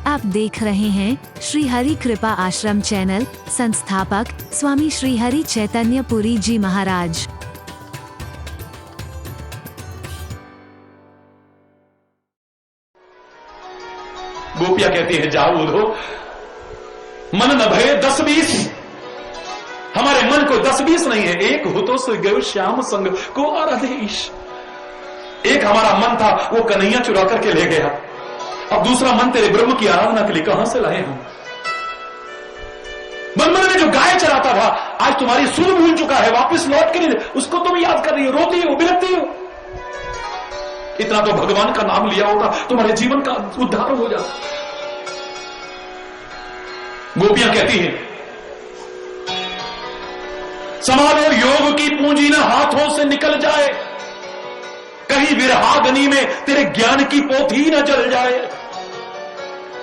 आप देख रहे हैं श्री हरि कृपा आश्रम चैनल। संस्थापक स्वामी श्री हरि चैतन्य पुरी जी महाराज। गोपियां कहती हैं जाओ उधो मन न भये 10-20। हमारे मन को 10-20 नहीं है, एक हो तो सो गयो श्याम संग को आराधेश। एक हमारा मन था वो कन्हैया चुरा करके ले गया, अब दूसरा मन तेरे ब्रह्म की आराधना के लिए कहां से लाए हम। मन में जो गाय चराता था आज तुम्हारी सुन भूल चुका है, वापस लौट के नहीं, उसको तुम याद कर रही हो, रोती हो, बिलखती हो। इतना तो भगवान का नाम लिया होता तुम्हारे जीवन का उद्धार हो जाता। गोपियां कहती हैं समारो योग की पूंजी ना हाथों से निकल जाए, कहीं विरहाग्नि में तेरे ज्ञान की पोथी ना जल जाए।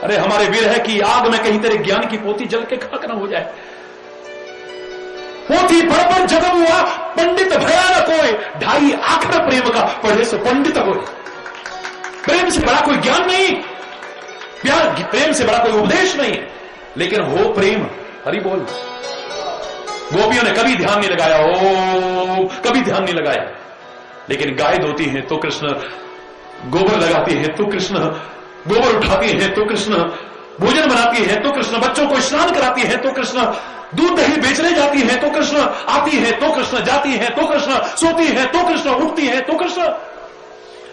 अरे हमारे विरह की आग में कहीं तेरे ज्ञान की पोथी जल के खाक ना हो जाए। पोथी पढ़ पर जगम हुआ पंडित भया न कोई, ढाई आखर प्रेम का पढ़े से पंडित हो। प्रेम से बड़ा कोई ज्ञान नहीं, प्यार प्रेम से बड़ा कोई उपदेश नहीं, लेकिन हो प्रेम। हरि बोल। गोपियों ने कभी ध्यान नहीं लगाया, ओ कभी ध्यान नहीं लगाया, लेकिन गाय धोती हैं तो कृष्ण, गोबर लगाती है तो कृष्ण, गोबर उठाती है तो कृष्ण, भोजन बनाती है तो कृष्ण, बच्चों को स्नान कराती है तो कृष्ण, दूध दही बेचने जाती है तो कृष्ण, आती है तो कृष्ण, जाती है तो कृष्ण, सोती है तो कृष्ण, उठती है तो कृष्ण।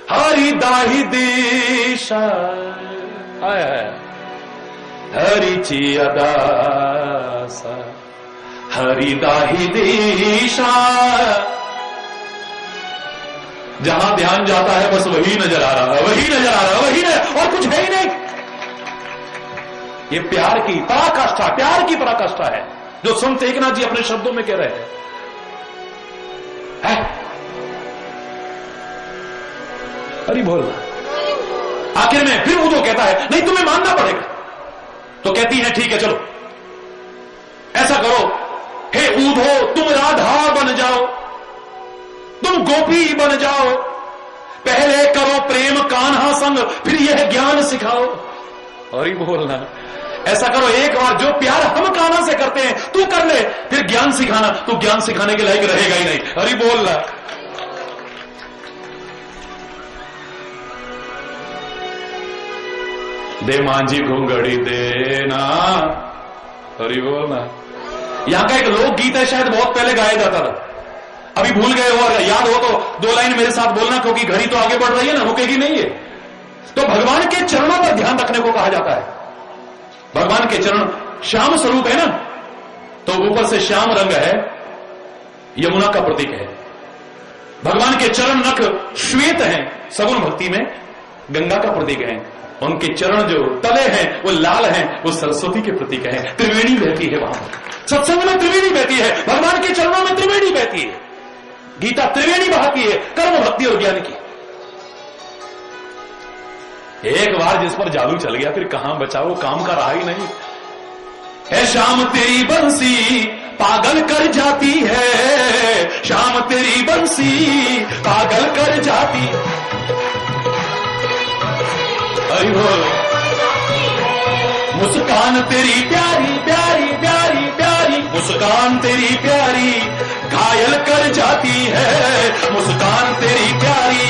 हरि दाहि देशा हरि चिया दासा, हरि दाहि देशा। जहां ध्यान जाता है बस वही नजर आ रहा है, वही नजर आ रहा है, वही नजर, और कुछ है ही नहीं। ये प्यार की पराकाष्ठा, प्यार की पराकाष्ठा है जो संत एकनाथ जी अपने शब्दों में कह रहे हैं। अरे बोल। आखिर में फिर उद्धव कहता है नहीं तुम्हें मानना पड़ेगा, तो कहती है ठीक है चलो ऐसा करो, हे उद्धव तुम राधा बन जाओ, तुम गोपी बन जाओ, पहले करो प्रेम कान्हा संग, फिर यह ज्ञान सिखाओ। और ही बोलना ऐसा करो, एक बार जो प्यार हम कान्हा से करते हैं तू कर ले, फिर ज्ञान सिखाना, तू ज्ञान सिखाने के लायक रहेगा ही नहीं। अरे बोलना। दे मांझी घूंगड़ी देना। अरे बोलना। यहां का एक लोकगीत है, शायद बहुत पहले गाया जाता था, अभी भूल गए हो, और याद हो तो 2 लाइन मेरे साथ बोलना, क्योंकि घड़ी तो आगे बढ़ रही है ना, रुकेगी नहीं है। तो भगवान के चरणों पर ध्यान रखने को कहा जाता है। भगवान के चरण श्याम स्वरूप है ना, तो ऊपर से श्याम रंग है, यमुना का प्रतीक है। भगवान के चरण नख श्वेत हैं, सगुण भक्ति में गंगा का प्रतीक है। उनके चरण जो तले हैं वो लाल हैं, वो सरस्वती के प्रतीक है। त्रिवेणी बहती है वहां, सत्संग में त्रिवेणी बहती है, भगवान के चरणों में त्रिवेणी बहती है। गीता त्रिवेणी बहाती है, कर्म भक्ति और ज्ञान की। एक बार जिस पर जादू चल गया फिर कहां बचाओ, काम का रहा ही नहीं। है शाम तेरी बंसी पागल कर जाती है, शाम तेरी बंसी पागल कर जाती। अरे बोल। मुस्कान तेरी प्यारी प्यारी प्यारी प्यारी, मुस्कान तेरी प्यारी घायल कर जाती है, मुस्कान तेरी प्यारी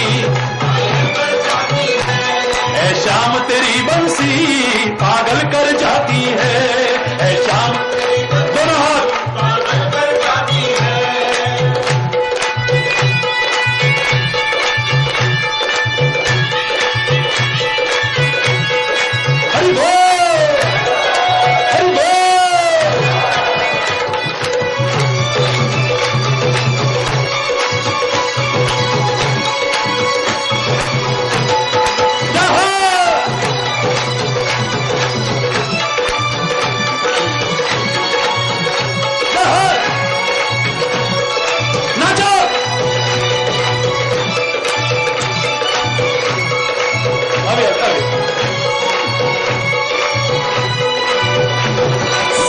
ऐ श्याम तेरी बंसी पागल कर जाती है, ऐ श्याम दोनों हाथ पागल कर जाती है। हरि बोल, हरि बोल।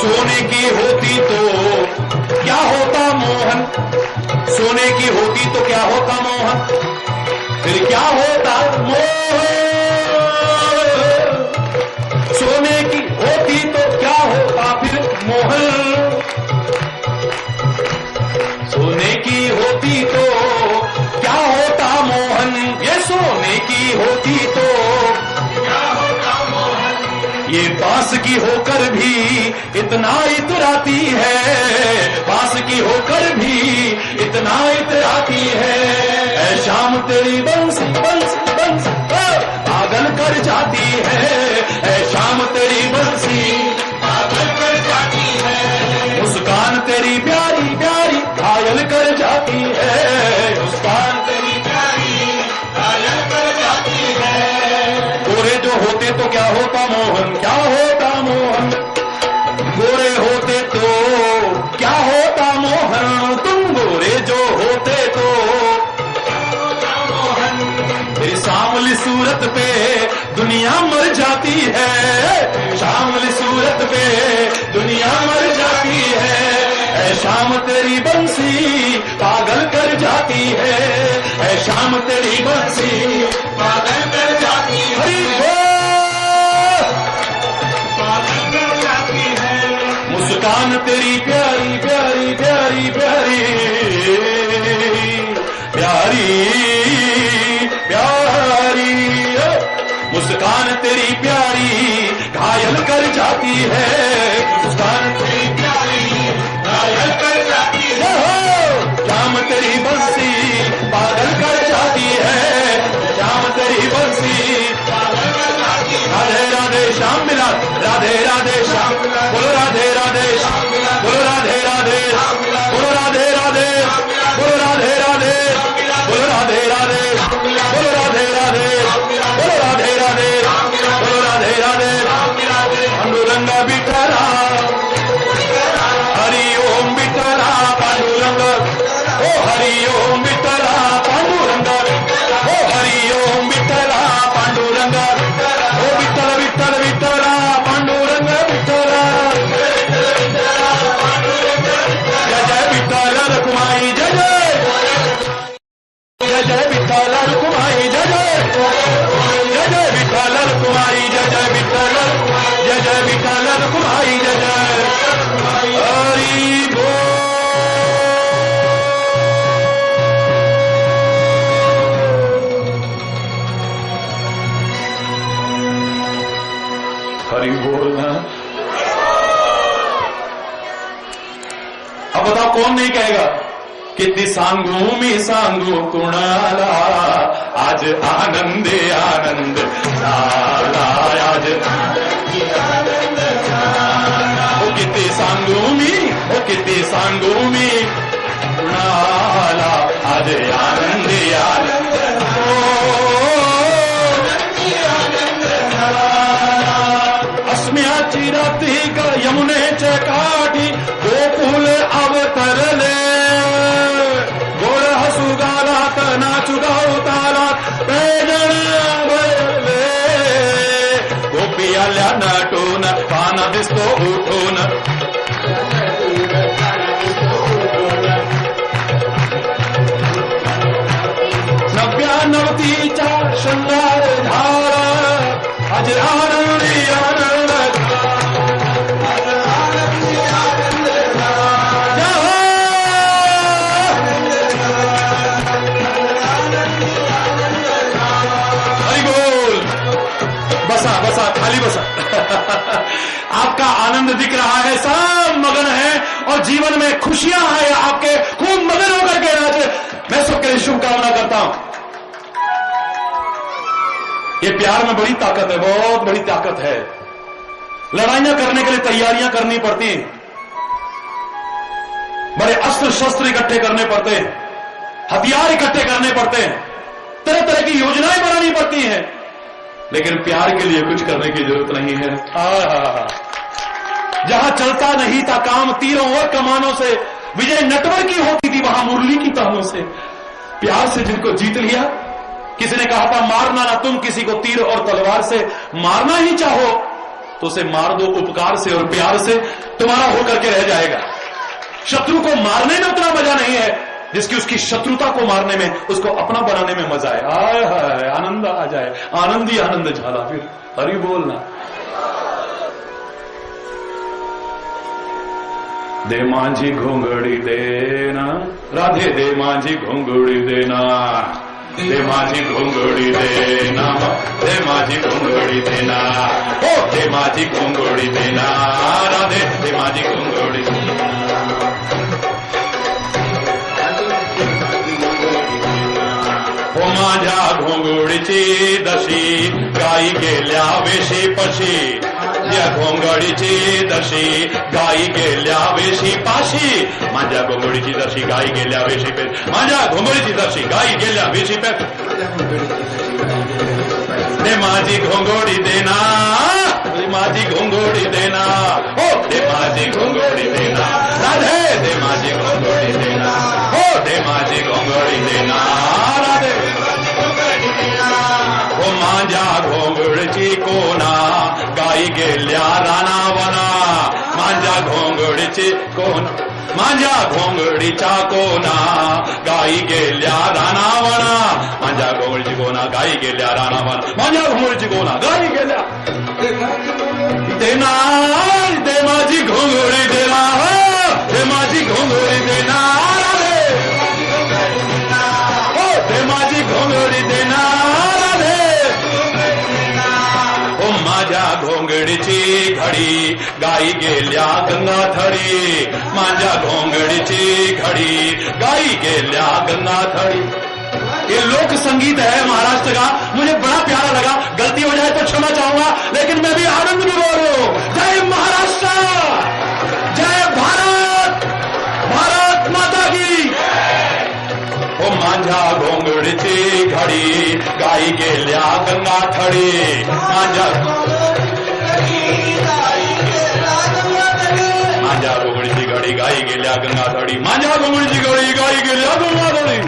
सोने की होती तो क्या होता मोहन, सोने की होती तो क्या होता मोहन, फिर क्या होता मोहन। सोने ये पास की होकर भी इतना इतराती है, पास की होकर भी इतना इतराती है। ऐ शाम तेरी बंसी बंसी बंसी पागल कर जाती है, ऐ शाम तेरी बंसी पागल कर जाती है। मुस्कान तेरी प्यारी प्यारी घायल कर जाती है, मुस्कान तेरी प्यारी घायल कर जाती है। गोरे जो होते तो क्या होता मोहन, क्या होता मोहन, गोरे होते तो क्या होता मोहन, तुम गोरे जो होते तो मोहन। तेरी सांवली सूरत पे दुनिया मर जाती है, सांवली सूरत पे दुनिया मर जाती है। ऐ शाम तेरी बंसी पागल कर जाती है, ऐ शाम तेरी बंसी पागल कर जाती है। हरि पागल कर जाती है। मुस्कान तेरी प्यारी प्यारी प्यारी प्यारी प्यारी प्यारी, मुस्कान तेरी प्यारी घायल कर जाती है, मुस्कान तेरी प्यारी घायल कर जाती है। शाम तेरी बंसी पागल कर जाती है, शाम तेरी बंसी पागल कर जाती है। राधे राधे श्याम मिला, राधे राधे श्याम, बोलो राधे राधे श्याम, बोलो राधे राधे, बोलो राधे राधे, बोलो राधे राधे, बोलो राधे राधे, बोलो राधे राधे, बोलो राधे राधे, बोलो राधे राधे। पांडुरंग विठला, हरि ओम विठला पांडुरंग, ओ हरि ओम विठला पांडुरंग, ओ हरि ओम विठला पांडुरंग, ओ विठ्ठल विठ्ठल विठ्ठला पांडुरंग विठ्ठला। जय जय विठ्ठल रखुमाई जय जय, जय जय विठ्ठल रखुमाई जय जय, जय जय विठ्ठल रखुमाई जय जय विठ्ठल, जय जय विठ्ठल रखुमाई जय जय। हरि बोल। हरि बोलना। अब बताओ कौन नहीं कहेगा, किती सांगू मी सांगू कुणाला, आज आनंद आनंद झाला, आज आनंद झाला। ओ किती सांगू मी, ओ किती सांगू मी कुणाला, आज आनंद आनंद झाला। अस्म्याची रात्री का यमुनेच्या काठी गोकुल अवतरले, गोड हसू गालात नाचू गावतालात पैदळ भरले। गोपी आल्या नटून पाना दिसतो उठून, नव्यानवतीचा शृंगार झाला, आज आनंदी आनंद बसा बसा खाली बसा। आपका आनंद दिख रहा है, सब मगन है और जीवन में खुशियां हैं, आपके खूब मगन होकर के नाचे। मैं सबके लिए शुभकामना करता हूं। ये प्यार में बड़ी ताकत है, बहुत बड़ी ताकत है। लड़ाइयां करने के लिए तैयारियां करनी पड़ती हैं, बड़े अस्त्र शस्त्र इकट्ठे करने पड़ते हैं, हथियार इकट्ठे करने पड़ते हैं, तरह तरह की योजनाएं बनानी पड़ती हैं, लेकिन प्यार के लिए कुछ करने की जरूरत नहीं है। जहां चलता नहीं था काम तीरों और कमानों से, विजय नटवर की होती थी वहां मुरली की तानों से। प्यार से जिनको जीत लिया, किसी ने कहा था मारना ना तुम किसी को तीर और तलवार से, मारना ही चाहो तो उसे मार दो उपकार से और प्यार से, तुम्हारा होकर के रह जाएगा। शत्रु को मारने में उतना मजा नहीं है जिसकी उसकी शत्रुता को मारने में, उसको अपना बनाने में मजा है। आय हाय आनंद आ जाए, आनंद ही आनंद झाला। फिर हरि बोलना। दे माझी घोंगडी देना, राधे दे माझी घोंगडी देना, दे माझी घोंगडी देना, दे माझी घोंगडी देना। हो दे माझी घोंगडी देना राधे दे माझी घोंगडी हो माझ्या घोंगडीची दशी गाई गेल्या वेशी पशी या घोंगडीची दशी गाई गेल्या वेशी पाशी माझ्या घोंगडीची दशी गाई गेल्या वेशी पे माझ्या घोंगडीची दशी गाई गेल्या वेशी पे दे माझी घोंगडी देना माझी घोंगडी देना हो दे माझी घोंगडी देना राधे दे माझी घोंगडी देना हो दे माझी घोंगडी देना राधे हो माझ्या घोंगडीची कोना गाई गेल्या रानावना माझ्या घोंगडीची कोना माझ्या घोंगडीच्या कोना गाई गेल्या रानावना माझ्या घोंगडीची कोना गाई गेल्या रानावना माझ्या घोंगडीची कोना गाई गेल्या देना दे माझी घोंगडी देना दे माझी घोंगडी देना हो दे माझी घोंगडी देना हो माझ्या घोंगडीची घडी गाई गेल्या गंगाधरी माझ्या घोंगडीची घडी गाई गेल्या गंगाधरी ये लोक संगीत है महाराष्ट्र का मुझे बड़ा प्यारा लगा गलती हो जाए तो क्षमा चाहूंगा लेकिन मैं भी आनंद में बोल रहा हूं जय महाराष्ट्र जय भारत भारत माता की हो माझ्या घोंगडीची घडी गाई गेल्या गंगाधरी माझ्या घोंगडीची घडी गाई गेल्या गंगाधरी माझ्या घोंगडीची घडी गाई गेल्या गंगाधरी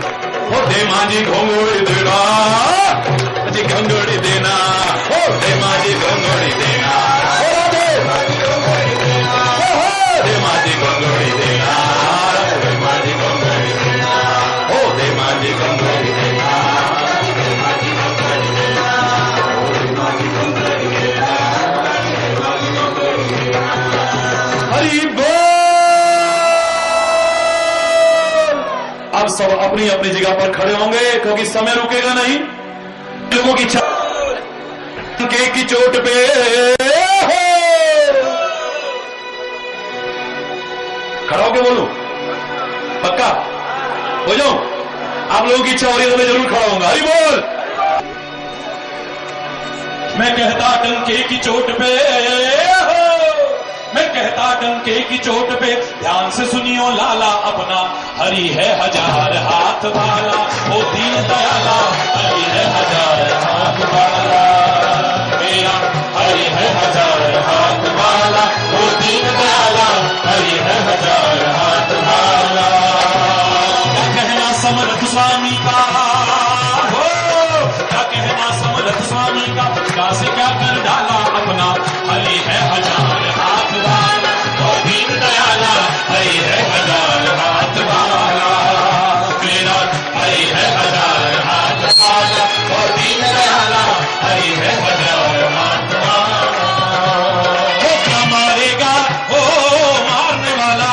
हो दे माझी घोंगडी देना माझी घोंगडी देना हो दे माझी घोंगडी देना हो दे माझी घोंगडी देना हो दे माझी घोंगडी देना दे माझी घोंगडी देना हो दे माझी घोंगडी देना दे माझी घोंगडी देना हो दे माझी घोंगडी देना हरि बोल। अब सब अपनी अपनी जगह पर खड़े होंगे क्योंकि समय रुकेगा नहीं लोगों की इच्छा की चोट पे खड़ा होके बोलूं पक्का हो जाऊं आप लोगों की इच्छा हो रही है तो मैं जरूर खड़ा होऊंगा हरि बोल। मैं कहता डंके की चोट पे मैं कहता डंके की चोट पे ध्यान से सुनियो लाला अपना हरि है हजार हाथ वाला ओ दीन दयाला हरि है हजार हाथ वाला मेरा हरि है हजार हाथ वाला ओ दीन दयाला हरि है हजार हाथ वाला। क्या कहना समर्थ स्वामी का हो क्या कहना समर्थ स्वामी का क्या से क्या कर डाला अपना हरि है हजार हाथ वाला ओ दीन दयाला हरि है हजार हाथ वाला मेरा हरि है हजार हाथ वाला ओ दीन दयाला हरि है हजार हाथ वाला। ओ क्या मारेगा ओ मारने वाला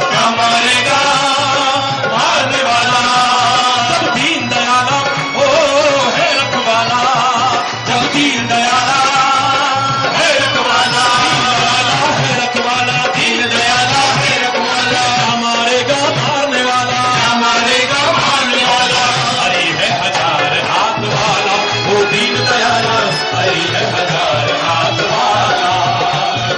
क्या मारेगा मारने वाला जब दीन दयाला ओ है रखवाला जब दीन दयाला है रखवाला है रखवाला दीन दयाला है रखवाला मारेगा मारने वाला मारेगा मारने वाला हरि है हजार हाथ वाला वो दीन दयाला हरि है हजार हाथ वाला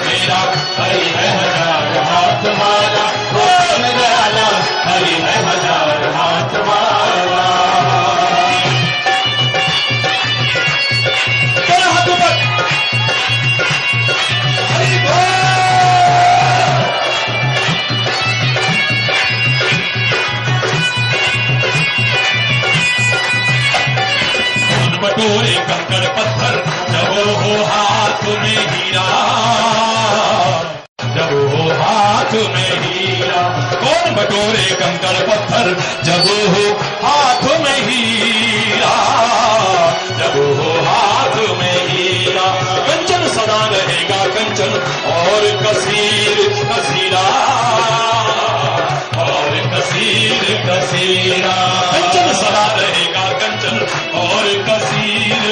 मेरा हरि है हजार हाथ वाला वो दीन दयाला हरि है हजार हाथ वाला। तेरा हाथ ऊपर हरि बोल। कौन बटोरे कंकड़ पत्थर जब हो हाथ में हीरा जब हो हाथ में हीरा कौन बटोरे कंकड़ पत्थर जब हो हाथ में हीरा जब हो हाथ में हीरा कंचन सदा रहेगा कंचन और कसीर कसीरा और कसीर कसीरा कंचन सदा रहेगा कंचन और कसीर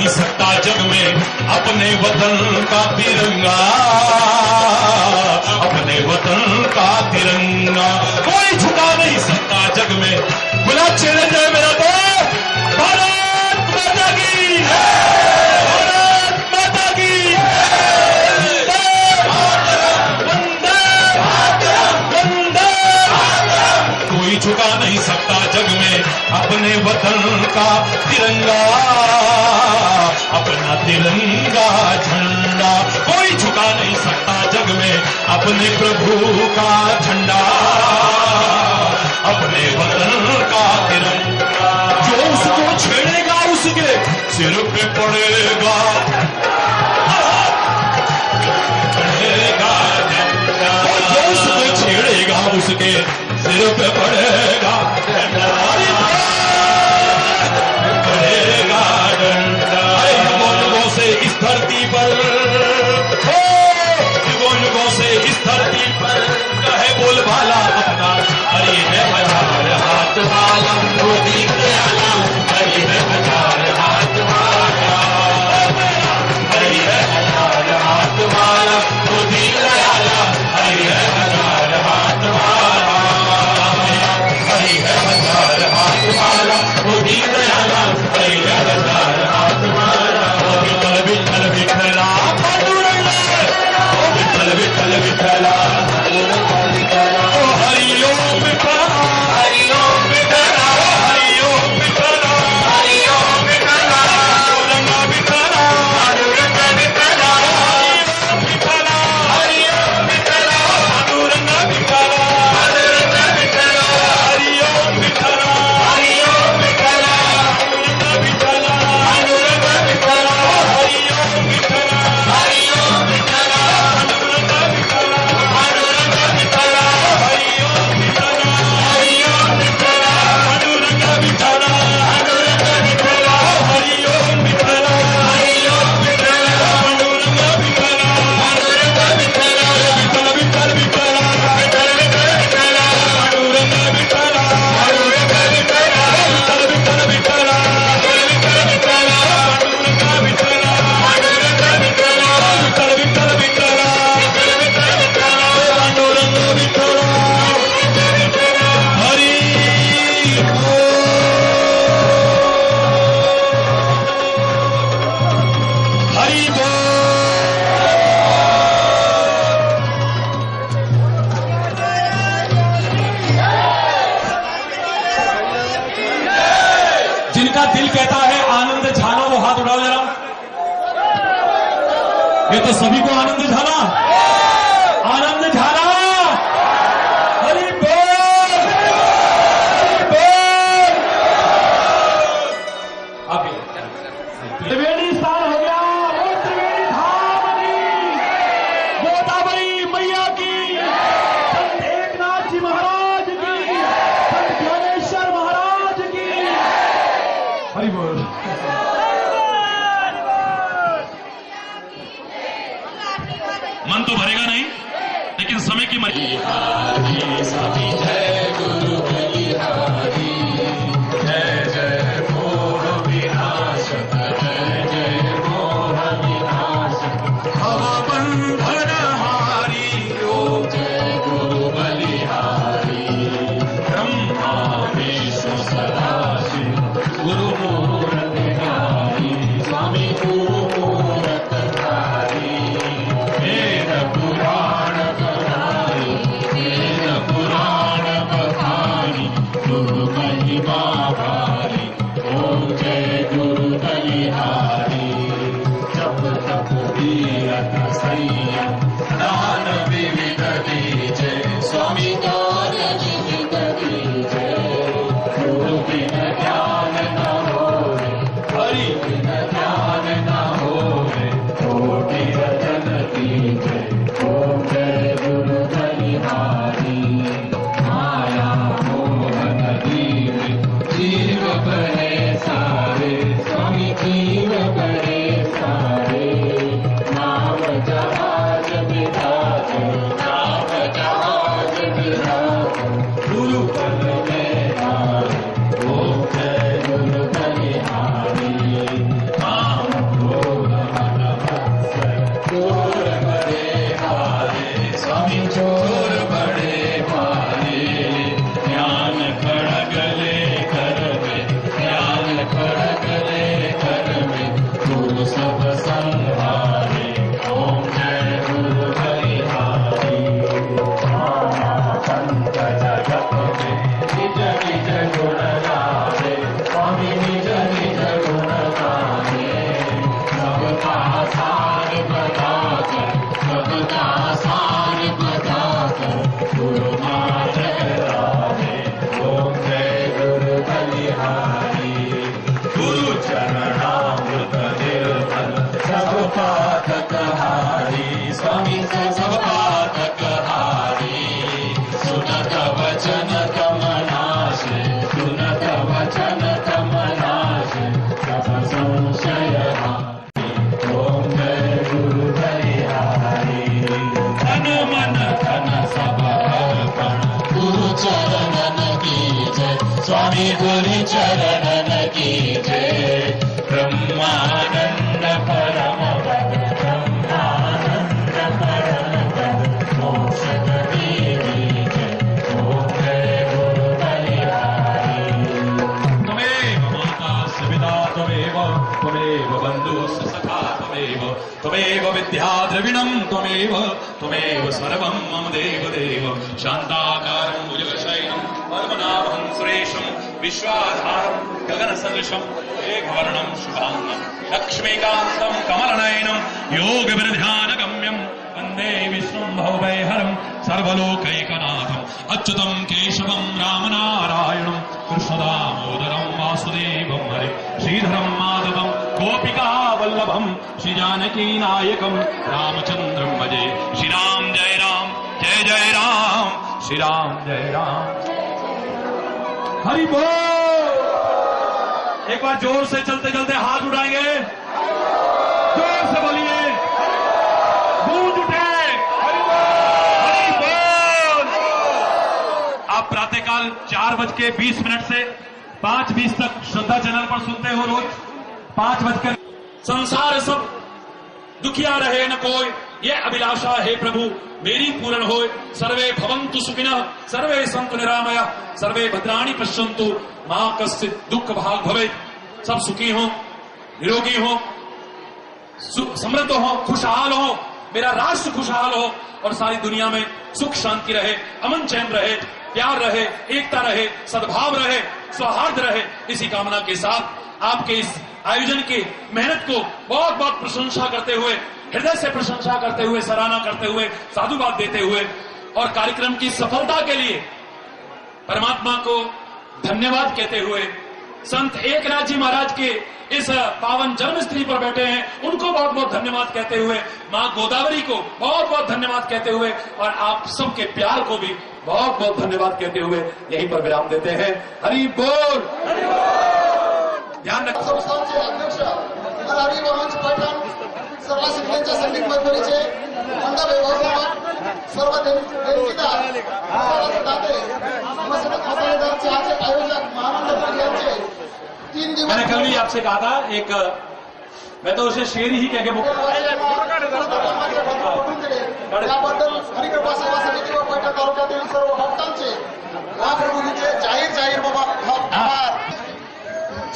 नहीं सकता जग में अपने वतन का तिरंगा, अपने वतन का तिरंगा कोई झुका नहीं सकता जग में। गुलाब छेड़े जाए मेरा तो भारत माता की, भारत माता की, वंदे वंदे। कोई झुका नहीं सकता जग में अपने वतन का तिरंगा, अपना तिरंगा झंडा। कोई झुका नहीं सकता जग में अपने प्रभु का झंडा, अपने वतन का तिरंगा। जो उसको छेड़ेगा उसके सिर पे पड़ेगा, पड़ेगा झंडा। जो उसको छेड़ेगा उसके सिर पे पड़ेगा झंडा, पड़ेगा डंडा। युगों युगों से इस धरती पर, युगों युगों से इस धरती पर कहे बोलबाला अपना हरि है हजार हाथ वाला, मोदी दयाला हरि है हजार हाथ वाला, हरि है हजार हाथ वाला, मोदी दयाला हरि है हजार हाथ वाला, हरि है हजार हाथ वाला, मोदी दयाला हरि है हजार हाथ वाला। विठ्ठल विठ्ठल विठ्ठला पांडुरंग, विठ्ठल विठ्ठल विठ्ठला हरि ओम विठ्ठला, हरि ओम विठ्ठला, हरि ओम विठ्ठला, हरि ओम विठ्ठला, पांडुरंग विठ्ठला, पांडुरंग विठ्ठला, हरि ओम विठ्ठला, पांडुरंग विठ्ठला, पांडुरंग विठ्ठला, हरि ओम विठ्ठला, हरि ओम विठ्ठला, पांडुरंग विठ्ठला, पांडुरंग विठ्ठला, हरि ओम विठ्ठला, हरि ओम विठ्ठला, पांडुरंग विठ्ठला, पांडुरंग विठ्ठला, हरि ओम विठ्ठला, हरि ओम विठ्ठला, पांडुरंग विठ्ठला, पांडुरंग विठ्ठला, हरि ओम विठ्ठला, हरि ओम विठ्ठला, पांडुरंग विठ्ठला, पांडुरंग विठ्ठला, विठ्ठल विठ्ठल विठ्ठला, विठ्ठल विठ्ठल विठ्ठला, पांडुरंग विठ्ठला, पांडुरंग विठ्ठला, विठ्ठल विठ्ठल विठ्ठला, विठ्ठल विठ्ठल विठ्ठला, पांडुरंग विठ्ठला, पांडुरंग विठ्ठला, विठ्ठल विठ्ठल विठ्ठला, विठ्ठल विठ्ठल विठ्ठला, पांडुरंग विठ्ठला, हरि हरि बोल। जिनका दिल कहता है आनंद झाला वो हाथ उठाओ जरा। ये तो सभी को आनंद झाला, आनंद झाला, हरि बोल, हरि बोल। अभी त्रिवेणी स्नान हो गया, वो त्रिवेणी धाम की, गोदावरी मैया की, संत एकनाथ जी महाराज की, संत ज्ञानेश्वर महाराज की, हरि बोल। मन तो भरेगा नहीं, लेकिन सब बिहारी गुरु चरणामृत निर्मल सब पातक हारी स्वामी सब पातक हारी सुनत वचन कमनाश सुनत वचन कमनाश सब संशय हारी ओम जय गुरु हरि धन मन धन सब अर्पण गुरु चरणन की जय स्वामी गुरु चरणन की जय ब्रह्मानंद परम पद ब्रह्मानंद परम पद मोक्ष देवी जय ओम जय गुरु बलिहारी त्वमेव माता सविता त्वमेव बन्धु सखा त्वमेव विद्या द्रविणं त्वमेव सर्वं मम देव शान्ताकारं भुजगशयनं पद्मनाभं सुरेशं विश्वाधारं गगनसदृशं मेघवर्णं शुभांगं लक्ष्मीकान्तं कमलनयनं योगविरध्यानगम्यं वन्दे विष्णुं भवभयहरं सर्वलोकैकनाथम् अच्युतं केशवं रामनारायणं कृष्णदामोदरं वासुदेवं हरे श्रीधरं माधवं गोपिकावल्लभं श्रीजानकीनायकं रामचन्द्रं भजे श्रीराम जय राम श्रीराम जय राम हरि बोल। एक बार जोर से चलते चलते हाथ उठाएंगे, जोर से बोलिए, गूंज उठे हरि बोल। आप प्रातःकाल 4:20 से 5:20 तक श्रद्धा चैनल पर सुनते हो रोज 5 संसार सब दुखिया रहे न कोई, ये अभिलाषा है प्रभु मेरी पूर्ण होय। सर्वे भवन्तु सुखिनः सर्वे सन्तु निरामया सर्वे भद्राणि पश्यन्तु मां कश्चित् दुख भाग भवेत्। सब सुखी हो, निरोगी हो, समृद्ध हो, खुशहाल हो, मेरा राष्ट्र खुशहाल हो और सारी दुनिया में सुख शांति रहे, अमन चैन रहे, प्यार रहे, एकता रहे, सद्भाव रहे, सौहार्द रहे। इसी कामना के साथ आपके इस आयोजन की मेहनत को बहुत बहुत प्रशंसा करते हुए, हृदय से प्रशंसा करते हुए, सराहना करते हुए, साधुवाद देते हुए और कार्यक्रम की सफलता के लिए परमात्मा को धन्यवाद कहते हुए, संत एकनाथ जी महाराज के इस पावन जन्मस्थली पर बैठे हैं उनको बहुत बहुत धन्यवाद कहते हुए, मां गोदावरी को बहुत बहुत धन्यवाद कहते हुए और आप सबके प्यार को भी बहुत बहुत धन्यवाद कहते हुए यहीं पर विराम देते हैं। हरि बोल। ध्यान रखो। संस्थांचे अध्यक्ष मराठी वंश पठाण सर्व शिक्षकांच्या संगीत मंडळीचे मंडळ व्यवस्थापक सर्व देणगीदार मसाल्याचे दाते मसालेदारचे आज आयोजक महामंडळ यांचे 3 दिवस मैंने कल भी आपसे कहा था, एक मैं तो उसे शेर ही कह के याबद्दल हरिकृपा सेवा समिती व पैठण तालुक्यातील सर्व भक्तांचे लाख रुपये जाहीर बाबा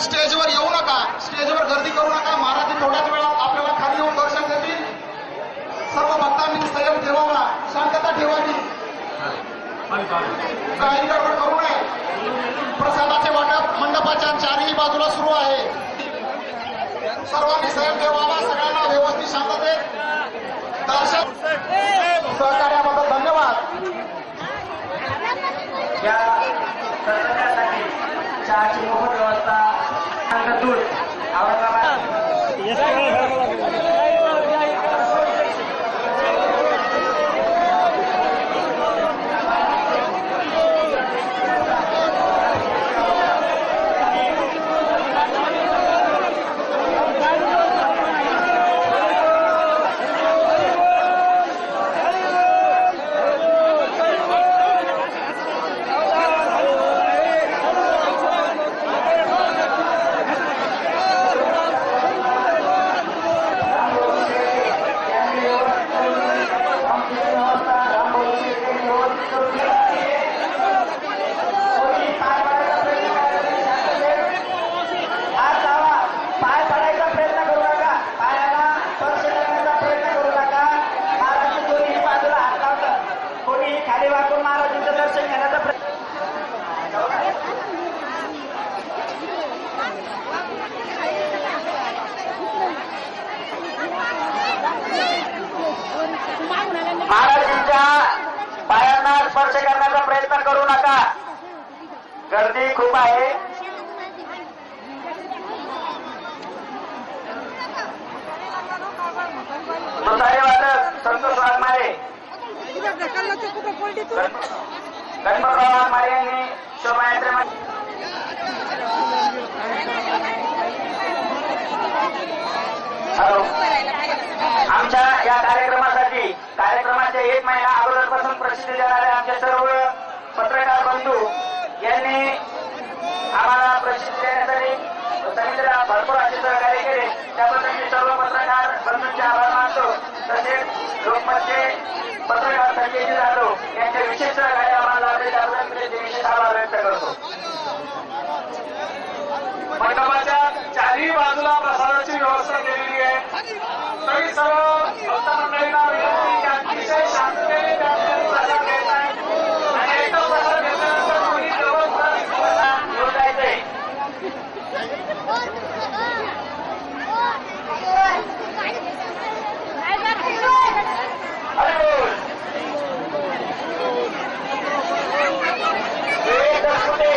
स्टेजवर येऊ नका, स्टेजवर गर्दी करू नका। महाराज थोड्याच वेळात आपल्याला खाली येऊन दर्शन देतील। सर्व भक्तांनी संयम ठेवावा, शांतता ठेवावी, काही गडबड करू नये। प्रसादाचे वाटप मंडपाच्या 4ही बाजूला सुरू आहे। सर्वांनी संयम ठेवावा, सगळ्यांना व्यवस्थित शांततेत दर्शन। सहकार्याबद्दल धन्यवाद। या सहकार्यासाठी चहाची मोफत व्यवस्था दूध औरंगाबाद महाराजांच्या पायांना स्पर्श करण्याचा प्रयत्न करू नका, गर्दी खूप आहे। गणपतराव मारे यांनी शोभायात्रेमध्ये आमच्या या कार्यक्रमाचे 1 महिना अगोदरपासून प्रसिद्धी देणारे आमचे सर्व पत्रकार बंधू यांनी आम्हाला प्रसिद्धी देण्यासाठी समितीला भरपूर असे सहकार्य केले. त्याबद्दल मी सर्व पत्रकार बंधूंचे आभार मानतो. तसेच लोकमतचे पत्रकार संजय जाधव यांचे विशेष सहकार्य आम्हाला लाभले त्याबद्दल मी त्यांचे विशेष आभार व्यक्त करतो. मंडपाच्या चारही बाजूला प्रसादाची व्यवस्था केलेली आहे. तरी सर्व भक्त मंडळींना विनंती की अतिशय शांततेने त्यामध्ये प्रसाद घ्यायचा आहे आणि एकदा प्रसाद घेतल्यानंतर कोणी जवळ घेऊन जायचंय. हरी बोल. विवेक दसपुते.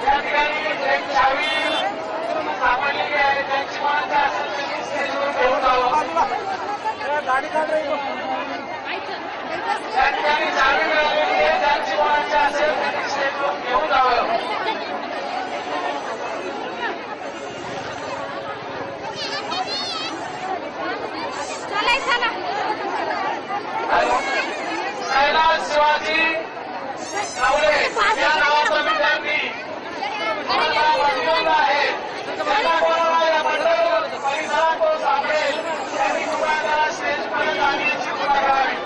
या ठिकाणी एक चावी सापडलेली आहे. त्यांची मनाची असेल त्यांनी स्टेजवर घेऊन जावं. या ठिकाणी चावी मिळालेली आहे. त्यांची मनाची असेल त्यांनी स्टेजवर घेऊन जावं. कैलास शिवाजी नवले या नावाचा विद्यार्थी मला बसलेला आहे. ज्याला कोणाला या मंडळ परिसरात तो सापडेल त्यांनी कृपया त्याला स्टेजपर्यंत आणण्याची कृपा करावी.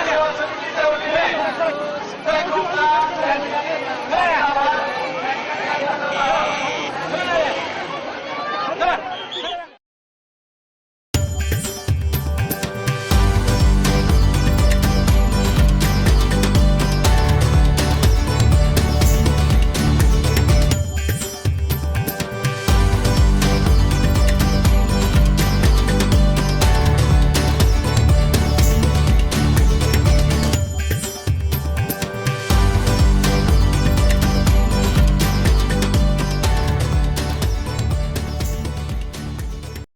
सेवा समितीचे वतीने सिद्ध ग्रुपला